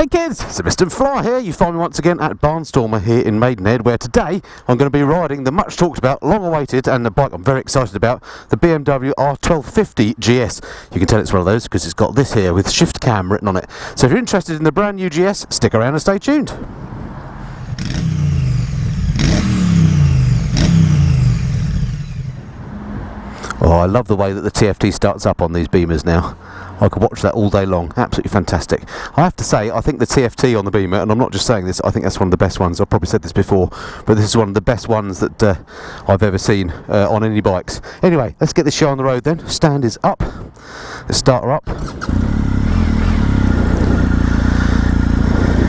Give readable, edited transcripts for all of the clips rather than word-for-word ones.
Hey kids, it's Mr. Fly here. You find me once again at Bahnstormer here in Maidenhead, where today I'm going to be riding the much talked about, long awaited, and the bike I'm very excited about, the BMW R1250 GS. You can tell it's one of those because it's got this here with shift cam written on it. So if you're interested in the brand new GS, stick around and stay tuned. Oh, I love the way that the TFT starts up on these Beamers now. I could watch that all day long. Absolutely fantastic. I have to say, I think the TFT on the Beamer, and I'm not just saying this, I think that's one of the best ones. I've probably said this before, but this is one of the best ones that I've ever seen on any bikes. Anyway, let's get this show on the road then. Stand is up. Let's start her up.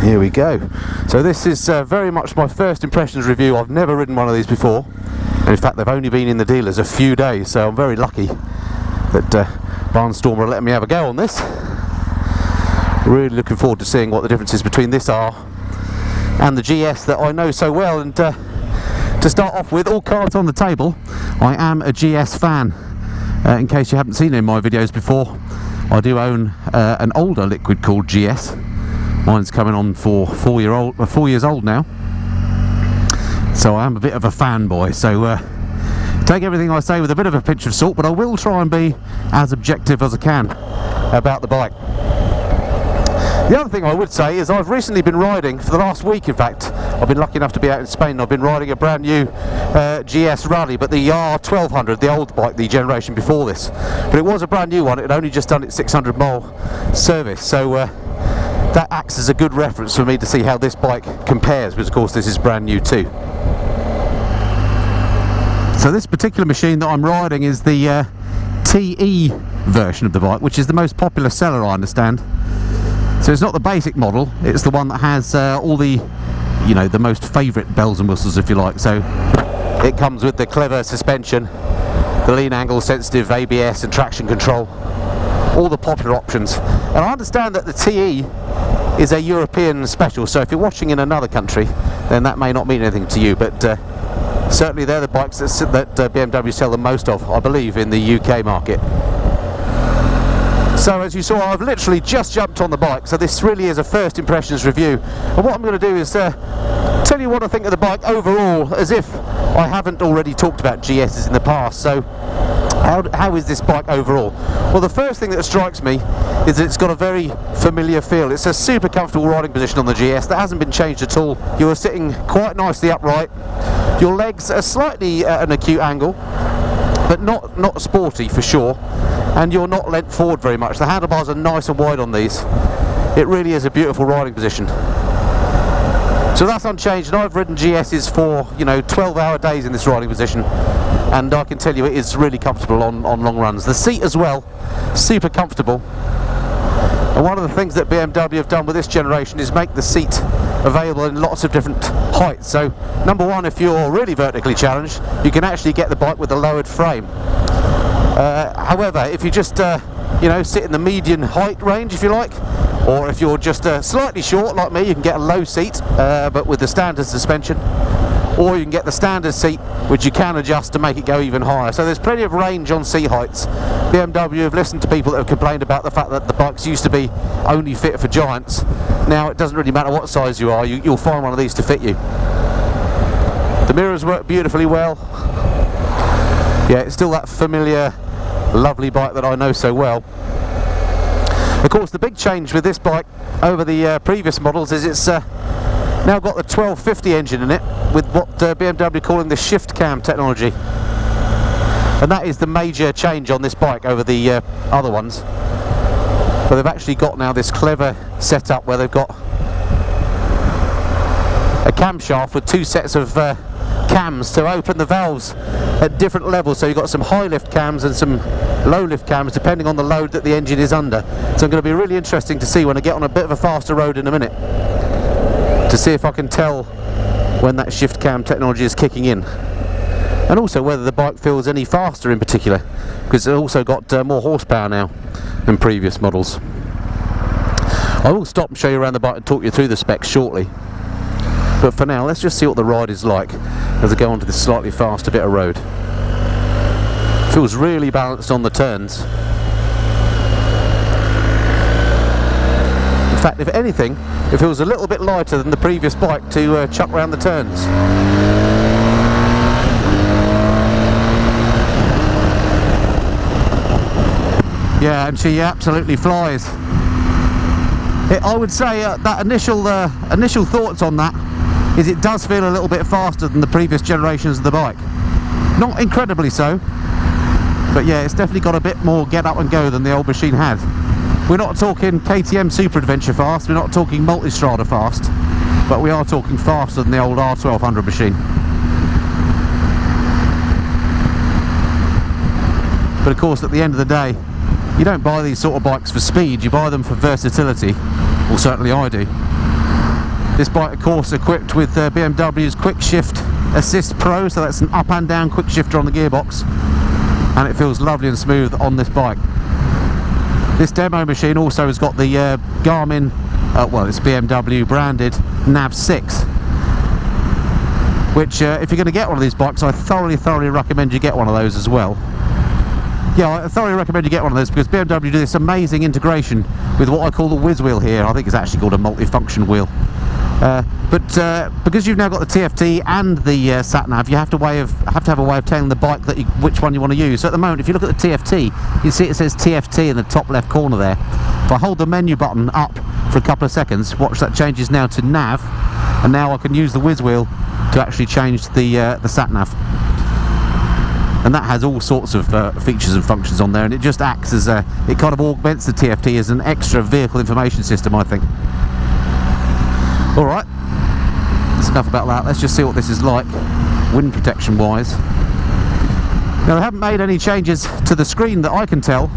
Here we go. So this is very much my first impressions review. I've never ridden one of these before. And in fact, they've only been in the dealers a few days, so I'm very lucky that Bahnstormer let me have a go on this. Really looking forward to seeing what the differences between this are and the GS that I know so well. And to start off with, all cards on the table, I am a GS fan. In case you haven't seen any of my videos before, I do own an older liquid called GS. Mine's coming on for 4 years old now. So I am a bit of a fanboy, so take everything I say with a bit of a pinch of salt, but I will try and be as objective as I can about the bike. The other thing I would say is I've recently been riding, for the last week in fact, I've been lucky enough to be out in Spain, and I've been riding a brand new GS Rally, but the R1250, the old bike, the generation before this. But it was a brand new one, it had only just done its 600 mile service, so that acts as a good reference for me to see how this bike compares, because of course this is brand new too. So this particular machine that I'm riding is the TE version of the bike, which is the most popular seller, I understand. So it's not the basic model, it's the one that has all the, you know, the most favourite bells and whistles, if you like. So it comes with the clever suspension, the lean angle sensitive ABS and traction control, all the popular options. And I understand that the TE is a European special, so if you're watching in another country, then that may not mean anything to you, but certainly they're the bikes that BMW sell the most of, I believe, in the UK market. So as you saw, I've literally just jumped on the bike, so this really is a first impressions review. And what I'm going to do is tell you what I think of the bike overall, as if I haven't already talked about GSs in the past. So how is this bike overall? Well, the first thing that strikes me is that it's got a very familiar feel. It's a super comfortable riding position on the GS. That hasn't been changed at all. You are sitting quite nicely upright. Your legs are slightly at an acute angle, but not sporty for sure. And you're not leant forward very much. The handlebars are nice and wide on these. It really is a beautiful riding position. So that's unchanged, and I've ridden GSs for, you know, 12-hour days in this riding position, and I can tell you it is really comfortable on long runs. The seat as well, super comfortable. And one of the things that BMW have done with this generation is make the seat available in lots of different heights. So number one, if you're really vertically challenged, you can actually get the bike with a lowered frame. However, if you just you know, sit in the median height range, if you like, or if you're just slightly short like me, you can get a low seat but with the standard suspension, or you can get the standard seat, which you can adjust to make it go even higher. So there's plenty of range on seat heights. BMW have listened to people that have complained about the fact that the bikes used to be only fit for giants. Now it doesn't really matter what size you are, you'll find one of these to fit you. The mirrors work beautifully well. Yeah, it's still that familiar, lovely bike that I know so well. Of course, the big change with this bike over the previous models is it's now got the 1250 engine in it, with what BMW calling the shift cam technology. And that is the major change on this bike over the other ones. But they've actually got now this clever setup where they've got a camshaft with two sets of cams to open the valves at different levels. So you've got some high lift cams and some low lift cams depending on the load that the engine is under. So it's going to be really interesting to see when I get on a bit of a faster road in a minute, to see if I can tell when that shift cam technology is kicking in, and also whether the bike feels any faster in particular, because it's also got more horsepower now than previous models. I will stop and show you around the bike and talk you through the specs shortly, but for now let's just see what the ride is like as I go onto this slightly faster bit of road. Feels really balanced on the turns. fact, if anything, it feels a little bit lighter than the previous bike to chuck around the turns. Yeah, and she absolutely flies. I would say that initial thoughts on that is it does feel a little bit faster than the previous generations of the bike. Not incredibly so, but yeah, it's definitely got a bit more get up and go than the old machine had. We're not talking KTM Super Adventure fast, we're not talking Multistrada fast, but we are talking faster than the old R1200 machine. But of course, at the end of the day, you don't buy these sort of bikes for speed, you buy them for versatility. Well, certainly I do. This bike, of course, equipped with BMW's Quick Shift Assist Pro, so that's an up and down quick shifter on the gearbox, and it feels lovely and smooth on this bike. This demo machine also has got the Garmin, well, it's BMW branded Nav 6, which if you're going to get one of these bikes, I thoroughly recommend you get one of those as well. Yeah, I thoroughly recommend you get one of those because BMW do this amazing integration with what I call the whiz wheel here. I think it's actually called a multi-function wheel. But because you've now got the TFT and the sat nav, you have to have a way of telling the bike that which one you want to use. So at the moment, if you look at the TFT, you see it says TFT in the top left corner there. If I hold the menu button up for a couple of seconds, watch, that changes now to nav, and now I can use the whiz wheel to actually change the sat nav. And that has all sorts of features and functions on there, and it just acts as it kind of augments the TFT as an extra vehicle information system, I think. Alright, that's enough about that. Let's just see what this is like, wind protection wise. Now, they haven't made any changes to the screen that I can tell.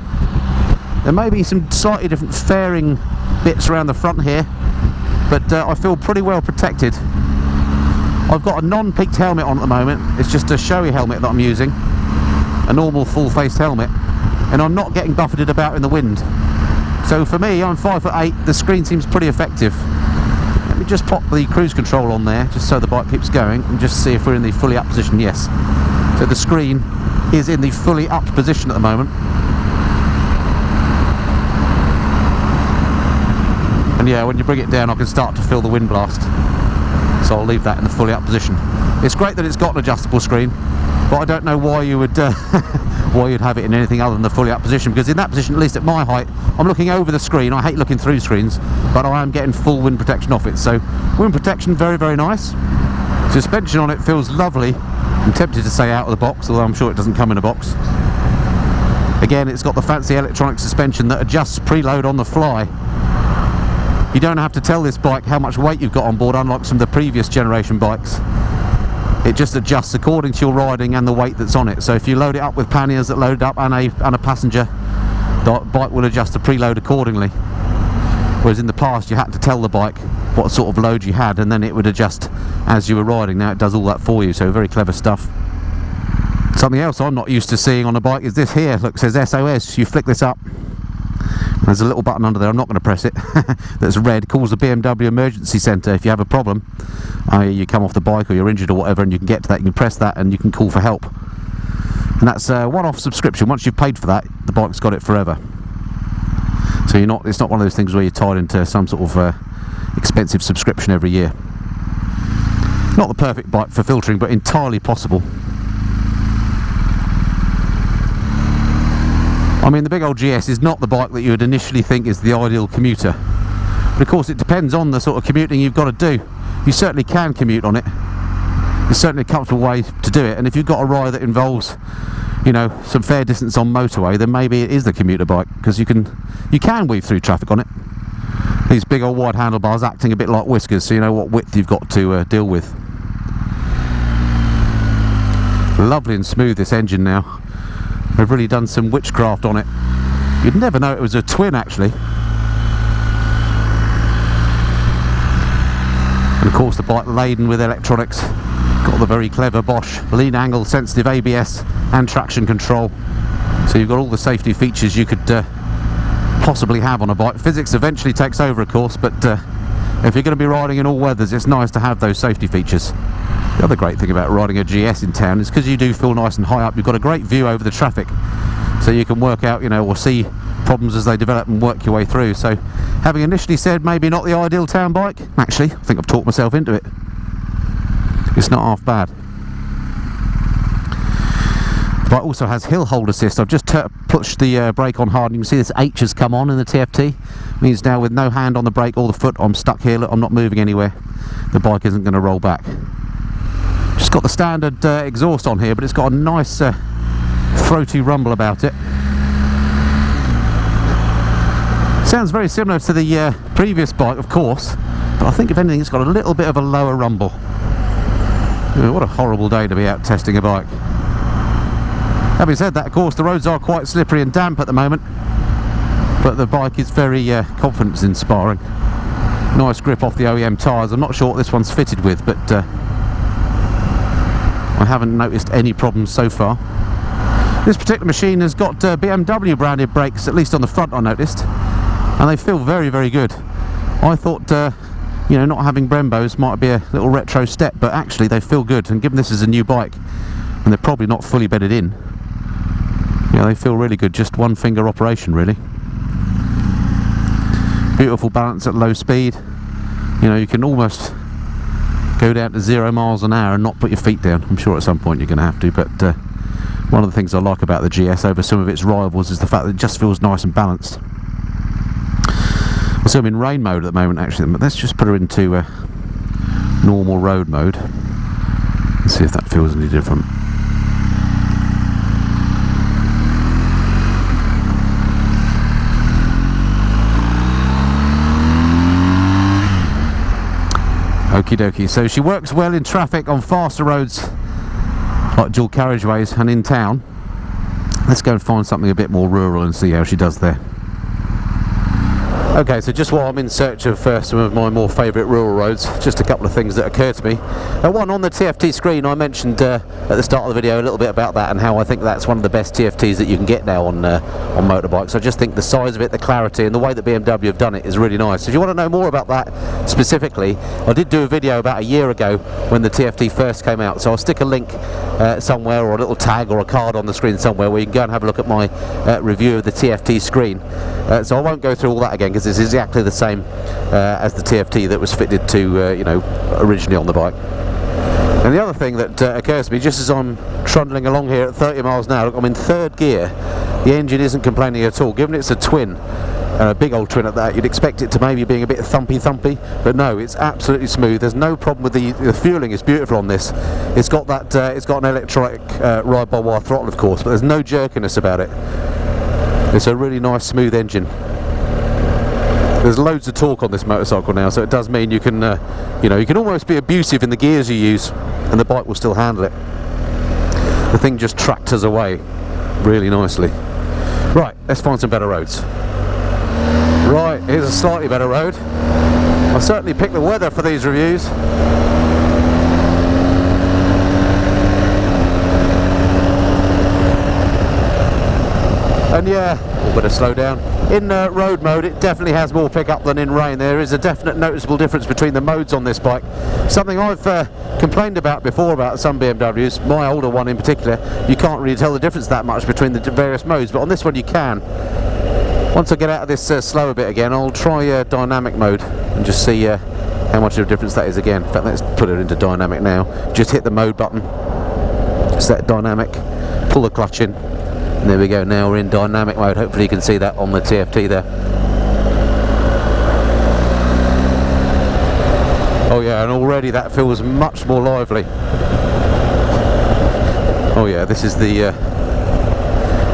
There may be some slightly different fairing bits around the front here, but I feel pretty well protected. I've got a non-peaked helmet on at the moment. It's just a showy helmet that I'm using, a normal full-faced helmet, and I'm not getting buffeted about in the wind. So for me, I'm 5'8", the screen seems pretty effective. Let me just pop the cruise control on there, just so the bike keeps going, and just see if we're in the fully up position. Yes. So the screen is in the fully up position at the moment. And yeah, when you bring it down, I can start to feel the wind blast. So I'll leave that in the fully up position. It's great that it's got an adjustable screen, but I don't know why you would why you'd have it in anything other than the fully up position, because in that position, at least at my height, I'm looking over the screen. I hate looking through screens, but I am getting full wind protection off it. So wind protection, very nice. Suspension on it feels lovely. I'm tempted to say out of the box, although I'm sure it doesn't come in a box. Again, it's got the fancy electronic suspension that adjusts preload on the fly. You don't have to tell this bike how much weight you've got on board, unlike some of the previous generation bikes. It just adjusts according to your riding and the weight that's on it. So if you load it up with panniers that load up and a passenger, the bike will adjust the preload accordingly. Whereas in the past, you had to tell the bike what sort of load you had, and then it would adjust as you were riding. Now it does all that for you, so very clever stuff. Something else I'm not used to seeing on a bike is this here. Look, it says SOS. You flick this up. There's a little button under there, I'm not going to press it, that's red, calls the BMW emergency centre if you have a problem. You come off the bike or you're injured or whatever, and you can get to that, you can press that and you can call for help. And that's a one-off subscription. Once you've paid for that, the bike's got it forever. So it's not one of those things where you're tied into some sort of expensive subscription every year. Not the perfect bike for filtering, but entirely possible. I mean, the big old GS is not the bike that you would initially think is the ideal commuter. But of course, it depends on the sort of commuting you've got to do. You certainly can commute on it. It's certainly a comfortable way to do it. And if you've got a ride that involves, you know, some fair distance on motorway, then maybe it is the commuter bike, because you can weave through traffic on it. These big old wide handlebars acting a bit like whiskers, so you know what width you've got to deal with. Lovely and smooth, this engine now. They've really done some witchcraft on it. You'd never know it was a twin, actually. And of course, the bike laden with electronics. Got the very clever Bosch lean angle sensitive ABS and traction control. So you've got all the safety features you could possibly have on a bike. Physics eventually takes over, of course, but if you're going to be riding in all weathers, it's nice to have those safety features. The other great thing about riding a GS in town is because you do feel nice and high up, you've got a great view over the traffic, so you can work out, you know, or see problems as they develop and work your way through. So having initially said maybe not the ideal town bike, actually I think I've talked myself into it. It's not half bad. The bike also has hill hold assist. I've just pushed the brake on hard and you can see this H has come on in the TFT. Means now with no hand on the brake or the foot, I'm stuck here. Look, I'm not moving anywhere. The bike isn't going to roll back. Just got the standard exhaust on here, but it's got a nice throaty rumble about it. Sounds very similar to the previous bike, of course, but I think if anything it's got a little bit of a lower rumble. What a horrible day to be out testing a bike. Having said that, of course, the roads are quite slippery and damp at the moment, but the bike is very confidence inspiring. Nice grip off the OEM tyres. I'm not sure what this one's fitted with, but I haven't noticed any problems so far. This particular machine has got BMW branded brakes, at least on the front I noticed, and they feel very, very good. I thought you know, not having Brembos might be a little retro step, but actually they feel good, and given this is a new bike and they're probably not fully bedded in, yeah, they feel really good. Just one finger operation really. Beautiful balance at low speed. You know, you can almost go down to 0 miles an hour and not put your feet down. I'm sure at some point you're going to have to, but one of the things I like about the GS over some of its rivals is the fact that it just feels nice and balanced. So I'm in rain mode at the moment actually, but let's just put her into normal road mode and see if that feels any different. Okie dokie, so she works well in traffic on faster roads like dual carriageways and in town. Let's go and find something a bit more rural and see how she does there. Okay, so just while I'm in search of some of my more favourite rural roads, just a couple of things that occur to me. One, on the Tft Screen, I mentioned at the start of the video a little bit about that and how I think that's one of the best TFTs that you can get now on motorbikes. I just think the size of it, the clarity and the way that BMW have done it is really nice. If you want to know more about that specifically, I did do a video about a year ago when the TFT first came out, so I'll stick a link somewhere, or a little tag or a card on the screen somewhere where you can go and have a look at my review of the Tft Screen. So I won't go through all that again because it's exactly the same as the TFT that was fitted to you know, originally on the bike. And the other thing that occurs to me, just as I'm trundling along here at 30 miles an hour, look, I'm in third gear. The engine isn't complaining at all. Given it's a twin, a big old twin at that, you'd expect it to maybe being a bit thumpy, but no, it's absolutely smooth. There's no problem with the fueling is beautiful on this. It's got that it's got an electronic ride-by-wire throttle, of course, but there's no jerkiness about it. It's a really nice smooth engine. There's loads of torque on this motorcycle now, so it does mean you can you know, you can almost be abusive in the gears you use and the bike will still handle it. The thing just tractors away really nicely. Right, let's find some better roads. Right, here's a slightly better road. I certainly picked the weather for these reviews. And yeah, we'll better slow down. In road mode it definitely has more pickup than in rain. There is a definite noticeable difference between the modes on this bike. Something I've complained about before about some BMWs, my older one in particular, you can't really tell the difference that much between the various modes, but on this one you can. Once I get out of this slower bit again, I'll try dynamic mode and just see how much of a difference that is again. In fact, let's put it into dynamic now. Just hit the mode button, set dynamic, pull the clutch in. And there we go, now we're in dynamic mode. Hopefully you can see that on the TFT there. Oh yeah, and already that feels much more lively. Oh yeah, this is the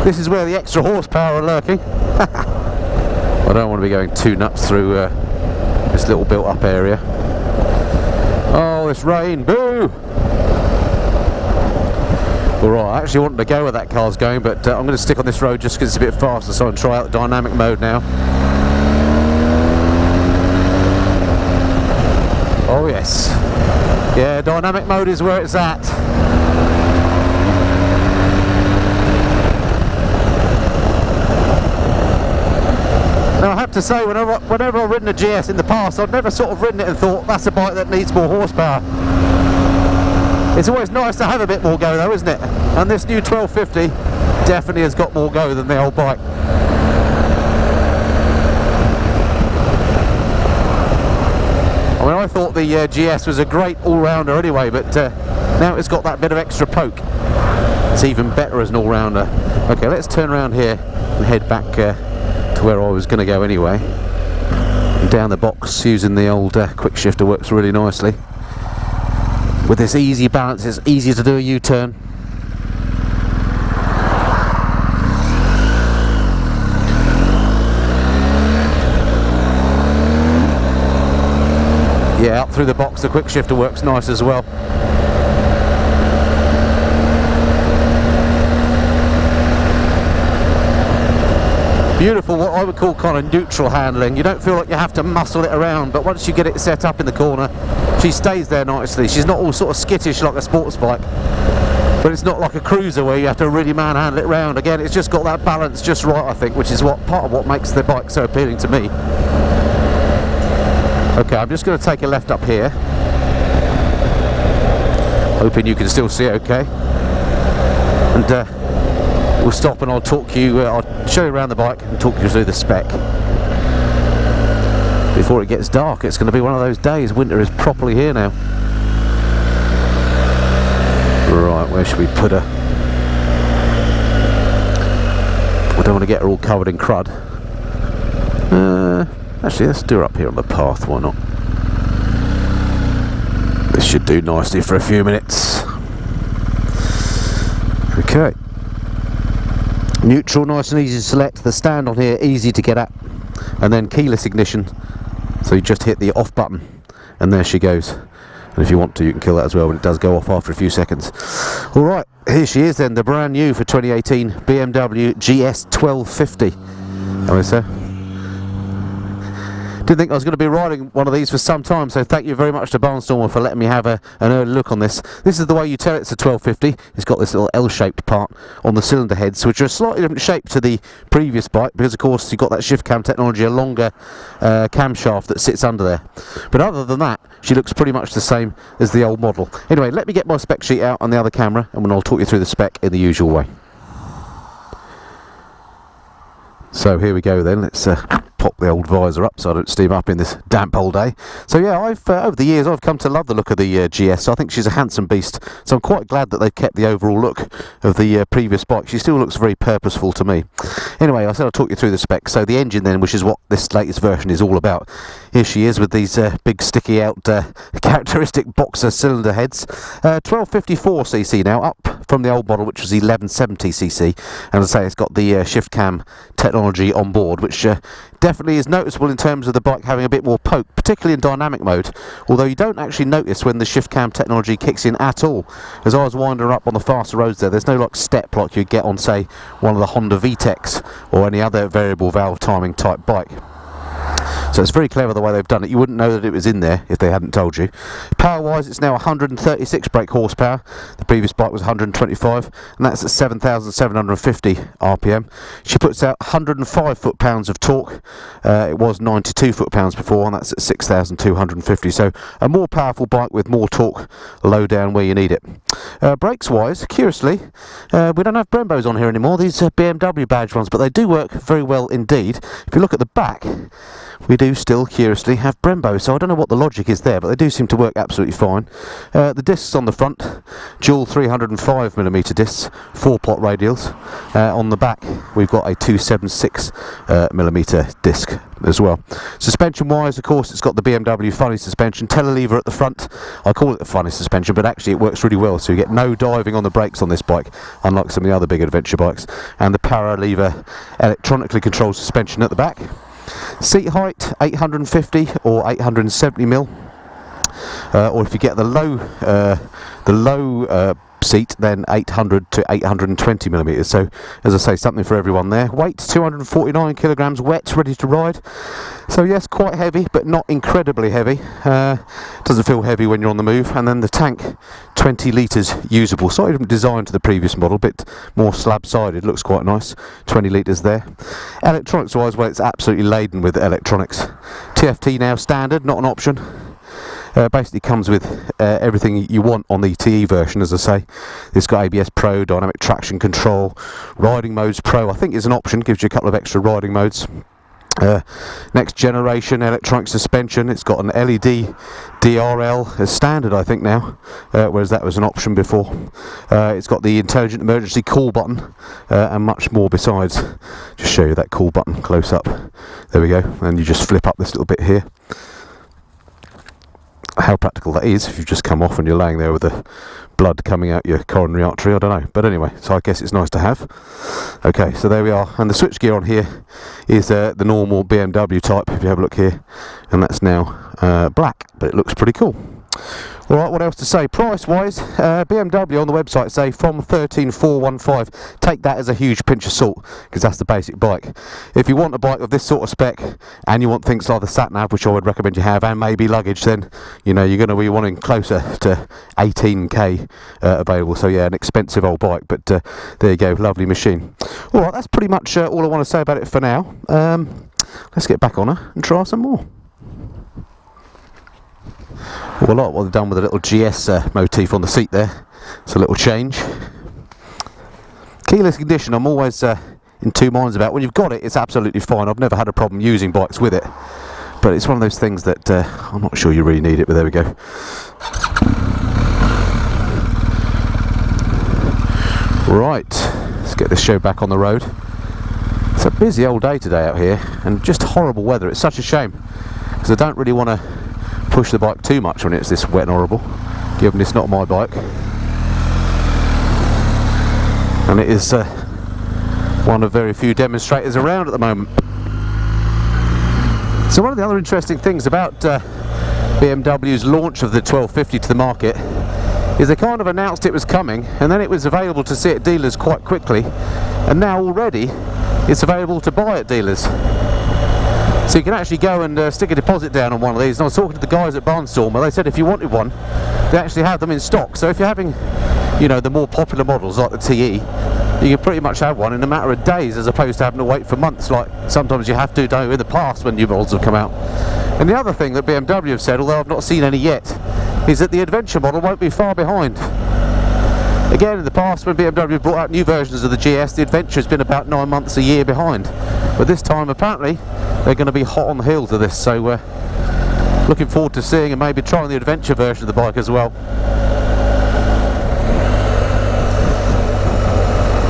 this is where the extra horsepower are lurking. I don't want to be going too nuts through this little built up area. Oh, this rain, boo! Alright, I actually wanted to go where that car's going, but I'm going to stick on this road just because it's a bit faster, so I'll try out the dynamic mode now. Oh yes. Yeah, dynamic mode is where it's at. Now I have to say, whenever I've ridden a GS in the past, I've never sort of ridden it and thought, that's a bike that needs more horsepower. It's always nice to have a bit more go though, isn't it? And this new 1250 definitely has got more go than the old bike. thought the GS was a great all-rounder anyway, but now it's got that bit of extra poke. It's even better as an all-rounder. Okay, let's turn around here and head back to where I was going to go anyway. And down the box using the old quick shifter works really nicely. With this easy balance, it's easier to do a U-turn. Yeah, up through the box, the quick shifter works nice as well. Beautiful, what I would call kind of neutral handling. You don't feel like you have to muscle it around, but once you get it set up in the corner, she stays there nicely. She's not all sort of skittish like a sports bike, but it's not like a cruiser where you have to really manhandle it around. Again, it's just got that balance just right, I think, which is what part of what makes the bike so appealing to me. Okay, I'm just going to take a left up here, hoping you can still see okay, and we'll stop and I'll talk you, I'll show you around the bike and talk you through the spec. Before it gets dark, it's going to be one of those days. Winter is properly here now. Right, where should we put her? I don't want to get her all covered in crud. Actually, let's do her up here on the path, why not? This should do nicely for a few minutes. Okay. Neutral, nice and easy to select. The stand on here, easy to get at. And then keyless ignition. So you just hit the off button and there she goes. And if you want to, you can kill that as well when it does go off after a few seconds. Alright, here she is then, the brand new for 2018 BMW GS 1250. Hello, sir. Didn't think I was going to be riding one of these for some time, so thank you very much to Bahnstormer for letting me have an early look on this. This is the way you tell it's a 1250. It's got this little L-shaped part on the cylinder heads, which are a slightly different shape to the previous bike, because of course you've got that shift cam technology, a longer camshaft that sits under there. But other than that, she looks pretty much the same as the old model. Anyway, let me get my spec sheet out on the other camera, and then I'll talk you through the spec in the usual way. So here we go then, let's pop the old visor up so I don't steam up in this damp old day. So yeah, over the years I've come to love the look of the GS. I think she's a handsome beast, so I'm quite glad that they've kept the overall look of the previous bike. She still looks very purposeful to me. Anyway, I said I'll talk you through the specs. So the engine then, which is what this latest version is all about. Here she is with these big sticky out characteristic boxer cylinder heads. 1254cc now, up from the old model which was 1170cc, and as I say, it's got the shift cam technology on board, which definitely is noticeable in terms of the bike having a bit more poke, particularly in dynamic mode, although you don't actually notice when the shift cam technology kicks in at all. As I was winding up on the faster roads there's no like step like you'd get on say one of the Honda VTECs or any other variable valve timing type bike. So it's very clever the way they've done it. You wouldn't know that it was in there if they hadn't told you. Power-wise, it's now 136 brake horsepower. The previous bike was 125, and that's at 7,750 RPM. She puts out 105 foot-pounds of torque. It was 92 foot-pounds before, and that's at 6,250. So a more powerful bike with more torque, low down where you need it. Brakes-wise, curiously, we don't have Brembos on here anymore. These are BMW badge ones, but they do work very well indeed. If you look at the back, we do still curiously have Brembo, so I don't know what the logic is there, but they do seem to work absolutely fine. The discs on the front, dual 305mm discs, 4-pot radials. On the back we've got a 276mm disc as well. Suspension wise, of course, it's got the BMW funny suspension, telelever at the front. I call it the funny suspension, but actually it works really well, so you get no diving on the brakes on this bike, unlike some of the other big adventure bikes. And the power lever electronically controlled suspension at the back. Seat height 850 or 870mm, or if you get the low seat, then 800 to 820mm. So as I say, something for everyone there. Weight 249 kilograms, wet, ready to ride. So yes, quite heavy, but not incredibly heavy. Doesn't feel heavy when you're on the move. And then the tank, 20 litres usable. Slightly different design to the previous model, bit more slab-sided. Looks quite nice. 20 litres there. Electronics-wise, well, it's absolutely laden with electronics. TFT now standard, not an option. Basically comes with everything you want on the TE version, as I say. It's got ABS Pro, dynamic traction control, riding modes Pro I think is an option, gives you a couple of extra riding modes. Next generation electronic suspension. It's got an LED DRL as standard, I think now, whereas that was an option before. It's got the intelligent emergency call button and much more besides. Just show you that call button close up. There we go, and you just flip up this little bit here. How practical that is if you've just come off and you're laying there with the blood coming out your coronary artery, I don't know, but anyway, so I guess it's nice to have. Okay, so there we are, and the switchgear on here is the normal BMW type, if you have a look here, and that's now black, but it looks pretty cool. Alright, what else to say? Price wise, BMW on the website say from 13,415. Take that as a huge pinch of salt, because that's the basic bike. If you want a bike of this sort of spec and you want things like the sat nav, which I would recommend you have, and maybe luggage, then you know you're going to be wanting closer to 18k available. So yeah, an expensive old bike, but there you go, lovely machine. Alright, that's pretty much all I want to say about it for now. Let's get back on her and try some more. Well, I like what they've done with the little GS motif on the seat there. It's a little change. Keyless ignition, I'm always in two minds about. When you've got it, it's absolutely fine. I've never had a problem using bikes with it. But it's one of those things that I'm not sure you really need it, but there we go. Right, let's get this show back on the road. It's a busy old day today out here, and just horrible weather. It's such a shame, because I don't really want to push the bike too much when it's this wet and horrible, given it's not my bike, and it is one of very few demonstrators around at the moment. So one of the other interesting things about BMW's launch of the 1250 to the market is they kind of announced it was coming, and then it was available to see at dealers quite quickly, and now already it's available to buy at dealers. So you can actually go and stick a deposit down on one of these. And I was talking to the guys at Bahnstormer, they said if you wanted one, they actually have them in stock. So if you're having, you know, the more popular models like the TE, you can pretty much have one in a matter of days, as opposed to having to wait for months like sometimes you have to do in the past when new models have come out. And the other thing that BMW have said, although I've not seen any yet, is that the adventure model won't be far behind. Again, in the past when BMW brought out new versions of the GS, the adventure has been about 9 months, a year behind. But this time apparently they're going to be hot on the heels of this, so looking forward to seeing and maybe trying the adventure version of the bike as well.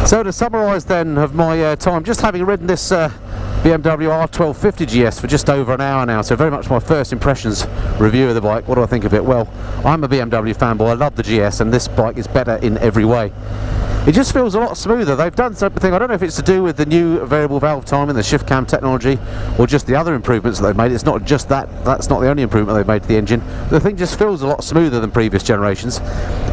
So to summarise then of my time, just having ridden this BMW R1250 GS for just over an hour now, so very much my first impressions review of the bike. What do I think of it? Well, I'm a BMW fanboy, I love the GS, and this bike is better in every way. It just feels a lot smoother. They've done something, I don't know if it's to do with the new variable valve timing, the shift cam technology, or just the other improvements that they've made. It's not just that, that's not the only improvement they've made to the engine. The thing just feels a lot smoother than previous generations.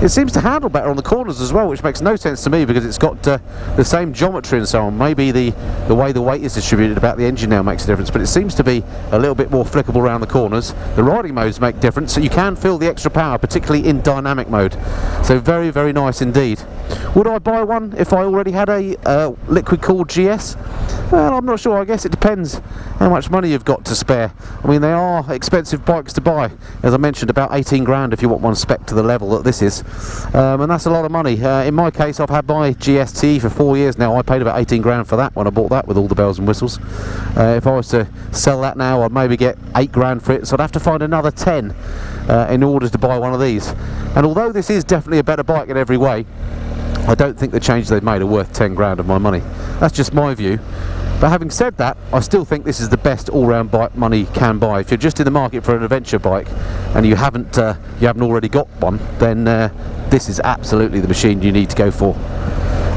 It seems to handle better on the corners as well, which makes no sense to me because it's got the same geometry and so on. Maybe the way the weight is distributed about the engine now makes a difference, but it seems to be a little bit more flickable around the corners. The riding modes make a difference, so you can feel the extra power, particularly in dynamic mode. So very, very nice indeed. Would I buy one if I already had a liquid cooled GS? Well, I'm not sure. I guess it depends how much money you've got to spare. I mean, they are expensive bikes to buy. As I mentioned, about 18 grand if you want one spec to the level that this is. And that's a lot of money. In my case, I've had my GST for 4 years now. I paid about 18 grand for that when I bought that with all the bells and whistles. If I was to sell that now, I'd maybe get 8 grand for it. So I'd have to find another 10 in order to buy one of these. And although this is definitely a better bike in every way, I don't think the changes they've made are worth 10 grand of my money. That's just my view. But having said that, I still think this is the best all-round bike money can buy. If you're just in the market for an adventure bike and you haven't already got one, then this is absolutely the machine you need to go for.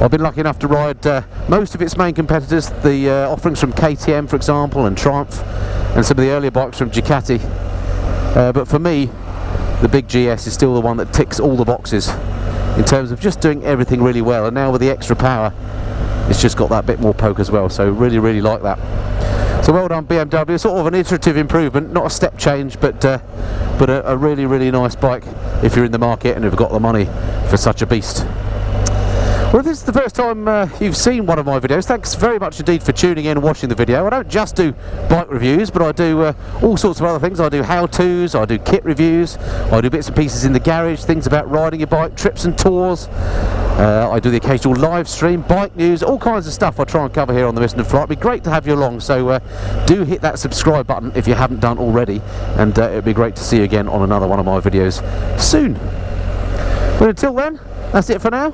I've been lucky enough to ride most of its main competitors, the offerings from KTM, for example, and Triumph, and some of the earlier bikes from Ducati. But for me, the big GS is still the one that ticks all the boxes in terms of just doing everything really well, and now with the extra power it's just got that bit more poke as well, so really, really like that. So well done BMW, sort of an iterative improvement, not a step change, but a really, really nice bike if you're in the market and have got the money for such a beast. Well, if this is the first time you've seen one of my videos, thanks very much indeed for tuning in and watching the video. I don't just do bike reviews, but I do all sorts of other things. I do how-tos, I do kit reviews, I do bits and pieces in the garage, things about riding your bike, trips and tours, I do the occasional live stream, bike news, all kinds of stuff I try and cover here on the Mist and Fly. It'd be great to have you along, so do hit that subscribe button if you haven't done already, and it'd be great to see you again on another one of my videos soon. But until then, that's it for now.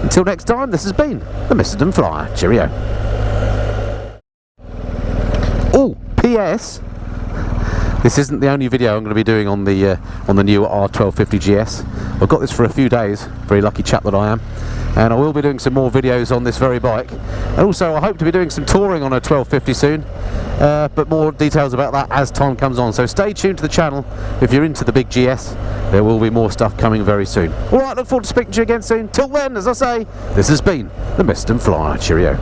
Until next time, this has been the Mist and Fly. Cheerio. Oh, P.S. This isn't the only video I'm going to be doing on the new R1250 GS. I've got this for a few days, very lucky chap that I am, and I will be doing some more videos on this very bike. And also I hope to be doing some touring on a 1250 soon, but more details about that as time comes on. So stay tuned to the channel if you're into the big GS. There will be more stuff coming very soon. Alright, look forward to speaking to you again soon. Till then, as I say, this has been the Mist and Fly. Cheerio.